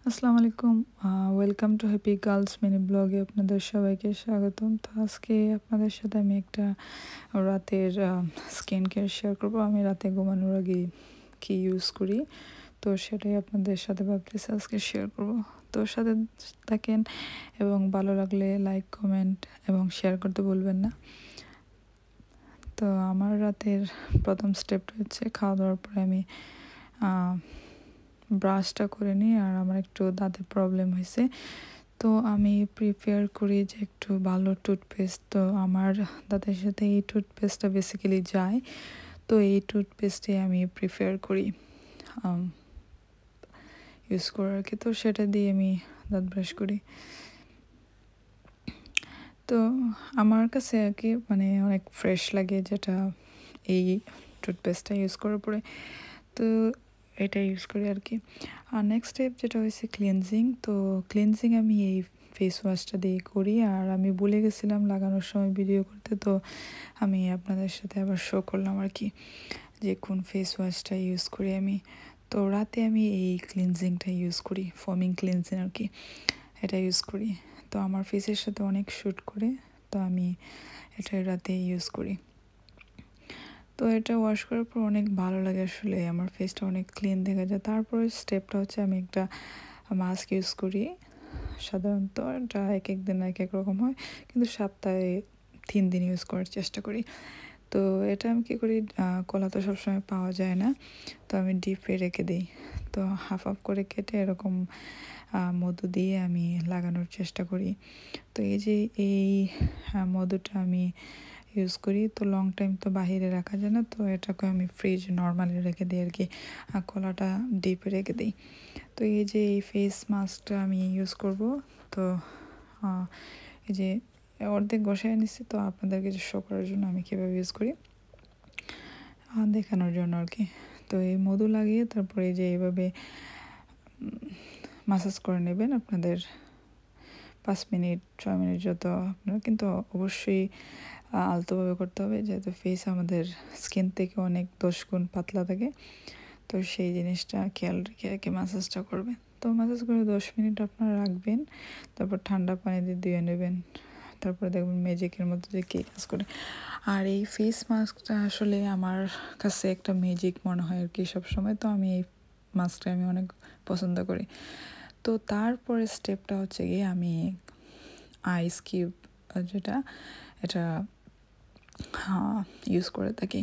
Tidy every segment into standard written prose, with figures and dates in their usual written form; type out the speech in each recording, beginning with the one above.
আসসালামু আলাইকুম। Welcome to happy girls mini ব্লগে আপনাদের সবাইকে স্বাগতম। তো আজকে আপনাদের সাথে আমি একটা রাতের স্কিন কেয়ার শেয়ার করবো। আমি রাতে ঘুমানোর আগে কী ইউজ করি, তো সেটাই আপনাদের সাথে ভাবতেছি আজকে শেয়ার করব। তো সাথে থাকেন এবং ভালো লাগলে লাইক, কমেন্ট এবং শেয়ার করতে ভুলবেন না। তো আমার রাতের প্রথম স্টেপটা হচ্ছে খাওয়া দাওয়ার পরে আমি ব্রাশটা করে নিই। আর আমার একটু দাঁতের প্রবলেম হয়েছে, তো আমি প্রিফার করি যে একটু ভালো টুথপেস্ট। তো আমার দাঁতের সাথে এই টুথপেস্টটা বেসিক্যালি যায়, তো এই টুথপেস্টে আমি প্রিফার করি ইউজ করার কি। তো সেটা দিয়ে আমি দাঁত ব্রাশ করি। তো আমার কাছে আর কি মানে অনেক ফ্রেশ লাগে যেটা এই টুথপেস্টটা ইউজ করার পরে, তো এটা ইউজ করি আর কি। আর নেক্সট স্টেপ যেটা হয়েছে ক্লিনজিং। তো ক্লিনজিং আমি এই ফেস ওয়াশটা দিয়ে করি। আর আমি ভুলে গেছিলাম লাগানোর সময় ভিডিও করতে, তো আমি আপনাদের সাথে আবার শো করলাম আর কি যে কোন ফেস ওয়াশটা ইউজ করি আমি। তো রাতে আমি এই ক্লিনজিংটা ইউজ করি, ফোমিং ক্লিনজিং আর কি, এটা ইউজ করি। তো আমার ফেসের সাথে অনেক শ্যুট করে, তো আমি এটা রাতে ইউজ করি। তো এটা ওয়াশ করার পর অনেক ভালো লাগে, আসলে আমার ফেসটা অনেক ক্লিন দেখা যায়। তারপরে স্টেপটা হচ্ছে আমি একটা মাস্ক ইউজ করি। সাধারণত এটা এক এক দিন এক এক রকম হয়, কিন্তু সপ্তাহে 3 দিন ইউজ করার চেষ্টা করি। তো এটা আমি কী করি, কলা তো সবসময় পাওয়া যায় না, তো আমি ডিপে রেখে দিই। তো হাফ হাফ করে কেটে এরকম মধু দিয়ে আমি লাগানোর চেষ্টা করি। তো এই যে এই মধুটা আমি ইউজ করি, তো লং টাইম তো বাহিরে রাখা যায় না, তো এটাকে আমি ফ্রিজ নর্মালি রেখে দিই আর কি, কলাটা ডিপে রেখে দিই। তো এই যে এই ফেস মাস্কটা আমি ইউজ করব। তো এই যে অর্ধেক বসায় নিচ্ছি, তো আপনাদেরকে শো করার জন্য আমি কীভাবে ইউজ করি দেখানোর জন্য আর কি। তো এই মধু লাগিয়ে তারপরে এই যে এইভাবে মাসাজ করে নেবেন আপনাদের 5 মিনিট 6 মিনিট যত আপনারা, কিন্তু অবশ্যই আলতোভাবে করতে হবে, যেহেতু ফেস আমাদের স্কিন থেকে অনেক 10 গুণ পাতলা থাকে। তো সেই জিনিসটা খেয়াল রেখে আর কি মাসাজটা করবেন। তো মাসাজ করে 10 মিনিট আপনারা রাখবেন, তারপর ঠান্ডা পানি দিয়ে ধুয়ে নেবেন। তারপরে দেখবেন ম্যাজিকের মতো যে কী কাজ করে। আর এই ফেস মাস্কটা আসলে আমার কাছে একটা ম্যাজিক মনে হয় আর কি সবসময়। তো আমি এই মাস্কটা আমি অনেক পছন্দ করি। তো তারপরে স্টেপটা হচ্ছে গিয়ে আমি আইস কিউব যেটা এটা ইউজ করে থাকি।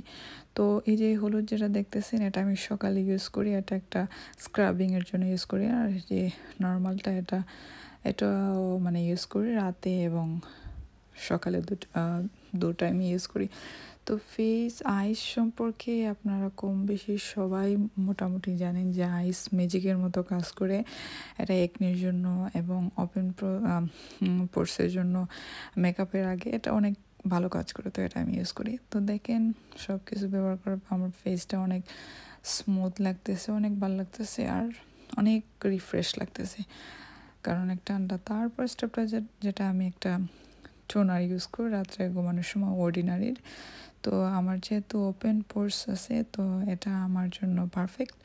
তো এই যে হলুদ যেটা দেখতেছেন, এটা আমি সকালে ইউজ করি, এটা একটা স্ক্রাবিংয়ের জন্য ইউজ করি। আর যে নর্মালটা এটাও মানে ইউজ করি রাতে এবং সকালে দু টাইম ইউজ করি। তো ফেস আইস সম্পর্কে আপনারা কম বেশি সবাই মোটামুটি জানেন যে আইস ম্যাজিকের মতো কাজ করে। এটা একনির জন্য এবং ওপেন পোরসের জন্য মেকআপের আগে এটা অনেক ভালো কাজ করে, তো এটা আমি ইউজ করি। তো দেখেন সব কিছু ব্যবহার করার পর আমার ফেসটা অনেক স্মুথ লাগতেছে, অনেক ভালো লাগতেছে আর অনেক রিফ্রেশ লাগতেছে, কারণ একটা ঠান্ডা। তারপর স্টেপটা যেটা আমি একটা টোনার ইউজ করি রাত্রে ঘুমানোর সময়, অর্ডিনারির। তো আমার যেহেতু ওপেন পোর্স আছে, তো এটা আমার জন্য পারফেক্ট।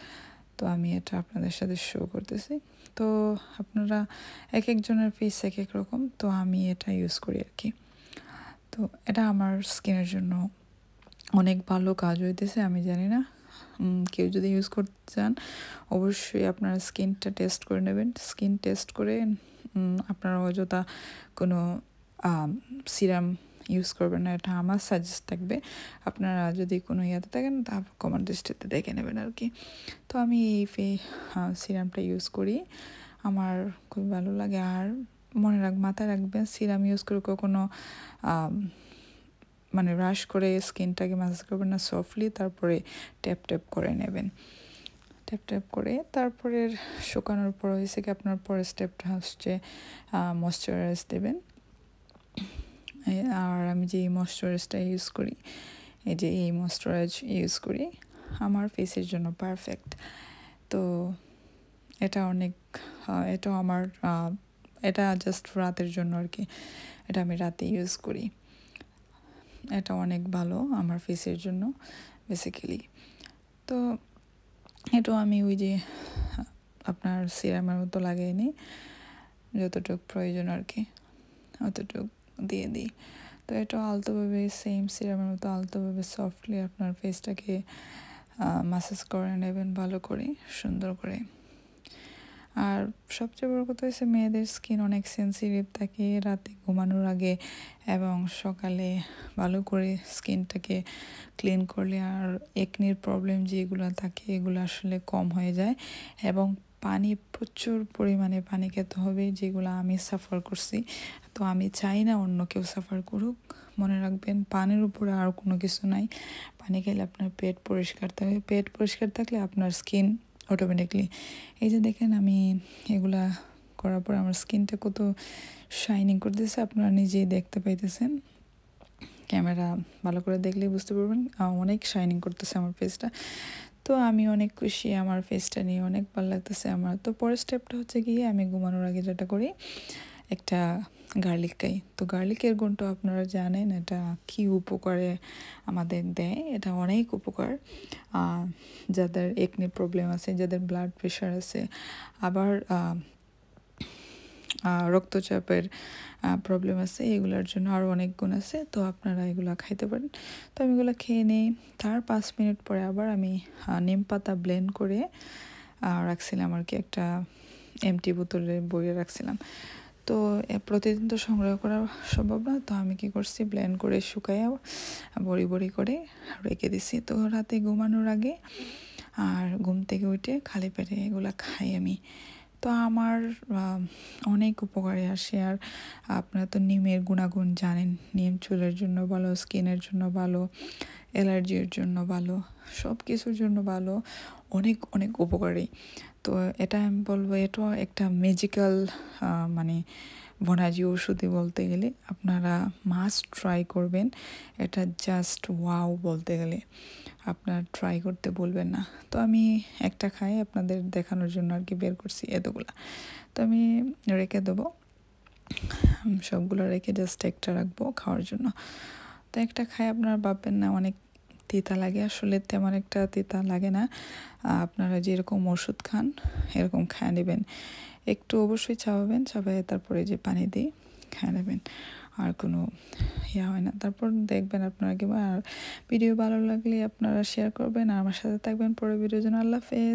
তো আমি এটা আপনাদের সাথে শো করতেছি। তো আপনারা এক একজনের ফেস এক এক রকম, তো আমি এটা ইউজ করি আর কি। তো এটা আমার স্কিনের জন্য অনেক ভালো কাজ হইতেছে। আমি জানি না, কেউ যদি ইউজ করতে চান অবশ্যই আপনারা স্কিনটা টেস্ট করে নেবেন। স্কিন টেস্ট করে আপনারা অযথা কোনো সিরাম ইউজ করবেন না, এটা আমার সাজেস্ট থাকবে। আপনারা যদি কোনো ইয়াতে থাকেন তারপর কমেন্ট দৃষ্টিতে দেখে নেবেন আর কি। তো আমি এই সিরামটা ইউজ করি, আমার খুব ভালো লাগে। আর মাথায় রাখবেন, সিরাম ইউজ করে কখনো মানে রাশ করে স্কিনটাকে ম্যাসাজ করবেন না, সফটলি তারপরে ট্যাপ ট্যাপ করে নেবেন। ট্যাপ ট্যাপ করে তারপরে শুকানোর পর হয়েছে কি আপনার পরের স্টেপটা হচ্ছে ময়শ্চারাইজ দেবেন। আর আমি যে ময়শ্চারাইজটা ইউজ করি, এই যে এই ময়শ্চারাইজ ইউজ করি, আমার ফেসের জন্য পারফেক্ট। তো এটা অনেক এটাও আমার এটা জাস্ট রাতের জন্য আর কি, এটা আমি রাতে ইউজ করি। এটা অনেক ভালো আমার ফেসের জন্য বেসিক্যালি। তো এটাও আমি ওই যে আপনার সিরামের মতো লাগাইনি, যতটুকু প্রয়োজন আর কি অতটুকু দিয়ে দিই। তো এটা আলতোভাবে সেম সিরামের মতো আলতোভাবে সফটলি আপনার ফেসটাকে ম্যাসাজ করে নেবেন ভালো করে, সুন্দর করে। আর সবচেয়ে বড় কথা হচ্ছে মেয়েদের স্কিন অনেক সেন্সিটিভ থাকে রাতে ঘুমানোর আগে এবং সকালে ভালো করে স্কিনটাকে ক্লিন করলে আর একনির প্রবলেম যেগুলো থাকে এগুলো আসলে কম হয়ে যায়। এবং পানি, প্রচুর পরিমাণে পানি খেতে হবে, যেগুলো আমি সাফার করছি। তো আমি চাই না অন্য কেউ সাফার করুক। মনে রাখবেন পানির উপরে আর কোনো কিছু নাই। পানি খেলে আপনার পেট পরিষ্কার থাকবে, পেট পরিষ্কার থাকলে আপনার স্কিন অটোমেটিকলি, এই যে দেখেন আমি এগুলা করার পর আমার স্কিনটা কত শাইনিং করতেছে, আপনারা নিজেই দেখতে পাইতেছেন। ক্যামেরা ভালো করে দেখলেই বুঝতে পারবেন অনেক শাইনিং করতেছে আমার ফেসটা। তো আমি অনেক খুশি আমার ফেসটা নিয়ে, অনেক ভালো লাগতেছে আমার। তো পরের স্টেপটা হচ্ছে গিয়ে আমি ঘুমানোর আগে যেটা করি, একটা গার্লিক খাই। তো গার্লিকের গুণটা আপনারা জানেন এটা কি উপকারে আমাদের দেয়, এটা অনেক উপকার। যাদের একনি প্রবলেম আছে, যাদের ব্লাড প্রেশার আছে, আবার রক্তচাপের প্রবলেম আছে, এগুলোর জন্য আরও অনেক গুণ আছে। তো আপনারা এগুলো খাইতে পারেন। তো আমি এগুলো খেয়ে নিই। তার 5 মিনিট পরে আবার আমি নিম পাতা ব্লেন্ড করে রাখছিলাম আর কি, একটা এমটি বোতলে বইয়ে রাখছিলাম। তো প্রতিদিন তো সংগ্রহ করা সম্ভব না, তো আমি কি করছি ব্লেন্ড করে শুকাইয়া বড়ি বড়ি করে রেখে দিছি। তো রাতে ঘুমানোর আগে আর ঘুম থেকে উঠে খালি পেটে এগুলো খাই আমি। তো আমার অনেক উপকারে আসে। আর আপনারা তো নিমের গুণাগুণ জানেন, নিম চুলের জন্য ভালো, স্কিনের জন্য ভালো, অ্যালার্জির জন্য ভালো, সব কিছুর জন্য ভালো, অনেক অনেক উপকারী। তো এটা আমি বলবো এটা একটা ম্যাজিক্যাল মানে বনাজি ওষুধই বলতে গেলে, আপনারা মাস্ট ট্রাই করবেন। এটা জাস্ট ওয়াও বলতে গেলে, আপনার ট্রাই করতে বলবেন না। তো আমি একটা খাই আপনাদের দেখানোর জন্য আর কি বের করছি এতগুলা। তো আমি রেখে দেবো, সবগুলো রেখে জাস্ট একটা রাখবো খাওয়ার জন্য। তো একটা খাই, আপনারা ভাববেন না অনেক তিতা লাগে, আসলে তেমন একটা তিতা লাগে না। আপনারা যেরকম ওষুধ খান এরকম খেয়ে নেবেন, একটু অবশ্যই চাবাবেন, চাবাই তারপরে যে পানি দিয়ে খেয়ে নেবেন, আর কোনো ইয়া হয় না। তারপর দেখবেন আপনারা কি। আর ভিডিও ভালো লাগলে আপনারা শেয়ার করবেন আর আমার সাথে থাকবেন পরের ভিডিওর জন্য। আল্লাহ হাফেজ।